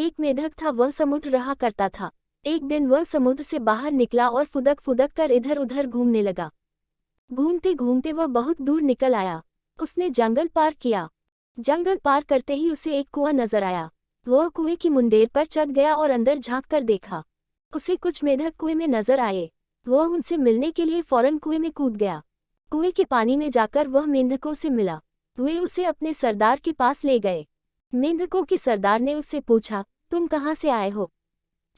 एक मेढक था, वह समुद्र रहा करता था। एक दिन वह समुद्र से बाहर निकला और फुदक फुदक कर इधर उधर घूमने लगा। घूमते घूमते वह बहुत दूर निकल आया। उसने जंगल पार किया। जंगल पार करते ही उसे एक कुआं नजर आया। वह कुएं की मुंडेर पर चढ़ गया और अंदर झांक कर देखा। उसे कुछ मेढक कुएं में नजर आए। वह उनसे मिलने के लिए फौरन कुएं में कूद गया। कुएं के पानी में जाकर वह मेंढकों से मिला। वे उसे अपने सरदार के पास ले गए। मेंढकों के सरदार ने उससे पूछा, तुम कहाँ से आए हो?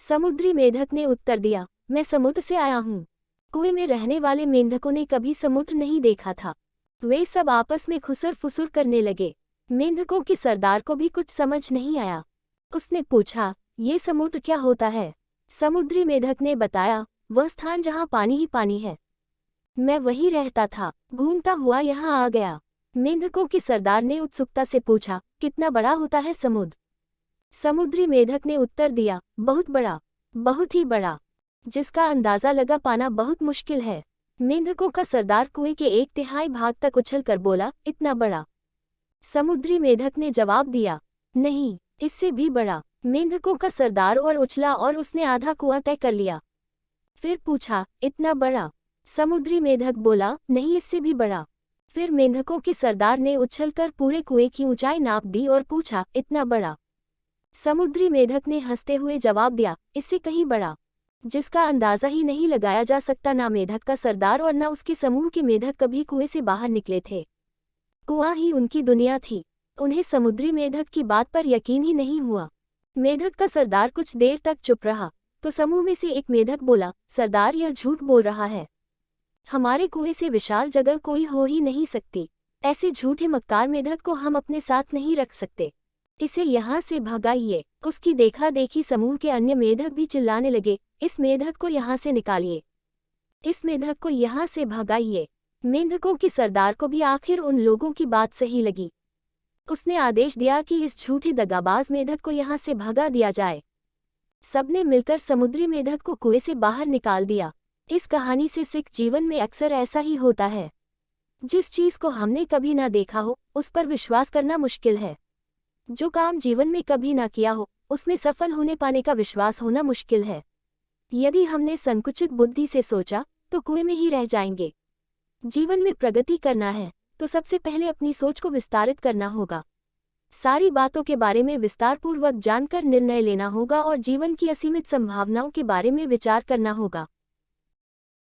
समुद्री मेढक ने उत्तर दिया, मैं समुद्र से आया हूँ। कुएं में रहने वाले मेंढकों ने कभी समुद्र नहीं देखा था। वे सब आपस में खुसर फुसुर करने लगे। मेंढकों के सरदार को भी कुछ समझ नहीं आया। उसने पूछा, ये समुद्र क्या होता है? समुद्री मेढक ने बताया, वह स्थान जहाँ पानी ही पानी है। मैं वहीं रहता था, घूमता हुआ यहाँ आ गया। मेंढकों के सरदार ने उत्सुकता से पूछा, कितना बड़ा होता है समुद्र? समुद्री मेढक ने उत्तर दिया, बहुत बड़ा, बहुत ही बड़ा, जिसका अंदाजा लगा पाना बहुत मुश्किल है। मेंढकों का सरदार कुएं के 1/3 भाग तक उछल कर बोला, इतना बड़ा? समुद्री मेढक ने जवाब दिया, नहीं, इससे भी बड़ा। मेंढकों का सरदार और उछला और उसने आधा कुआं तय कर लिया। फिर पूछा, इतना बड़ा? समुद्री मेढक बोला, नहीं, इससे भी बड़ा। फिर मेंढकों के सरदार ने उछलकर पूरे कुएं की ऊंचाई नाप दी और पूछा, इतना बड़ा? समुद्री मेढक ने हंसते हुए जवाब दिया, इससे कहीं बड़ा, जिसका अंदाजा ही नहीं लगाया जा सकता। ना मेढक का सरदार और न उसके समूह के मेढक कभी कुएं से बाहर निकले थे। कुआं ही उनकी दुनिया थी। उन्हें समुद्री मेढक की बात पर यकीन ही नहीं हुआ। मेढक का सरदार कुछ देर तक चुप रहा, तो समूह में से एक मेढक बोला, सरदार, यह झूठ बोल रहा है। हमारे कुएं से विशाल जगह कोई हो ही नहीं सकती। ऐसे झूठे मक्कार मेढक को हम अपने साथ नहीं रख सकते। इसे यहाँ से भगाइए। उसकी देखा देखी समूह के अन्य मेढक भी चिल्लाने लगे, इस मेढक को यहाँ से निकालिए, इस मेढक को यहाँ से भगाइए। मेंढकों के सरदार को भी आखिर उन लोगों की बात सही लगी। उसने आदेश दिया कि इस झूठे दगाबाज मेढक को यहाँ से भगा दिया जाए। सबने मिलकर समुद्री मेढक को कुएं से बाहर निकाल दिया। इस कहानी से सीख, जीवन में अक्सर ऐसा ही होता है। जिस चीज को हमने कभी ना देखा हो, उस पर विश्वास करना मुश्किल है। जो काम जीवन में कभी ना किया हो, उसमें सफल होने पाने का विश्वास होना मुश्किल है। यदि हमने संकुचित बुद्धि से सोचा, तो कुएं में ही रह जाएंगे। जीवन में प्रगति करना है, तो सबसे पहले अपनी सोच को विस्तारित करना होगा। सारी बातों के बारे में विस्तारपूर्वक जानकर निर्णय लेना होगा और जीवन की असीमित संभावनाओं के बारे में विचार करना होगा।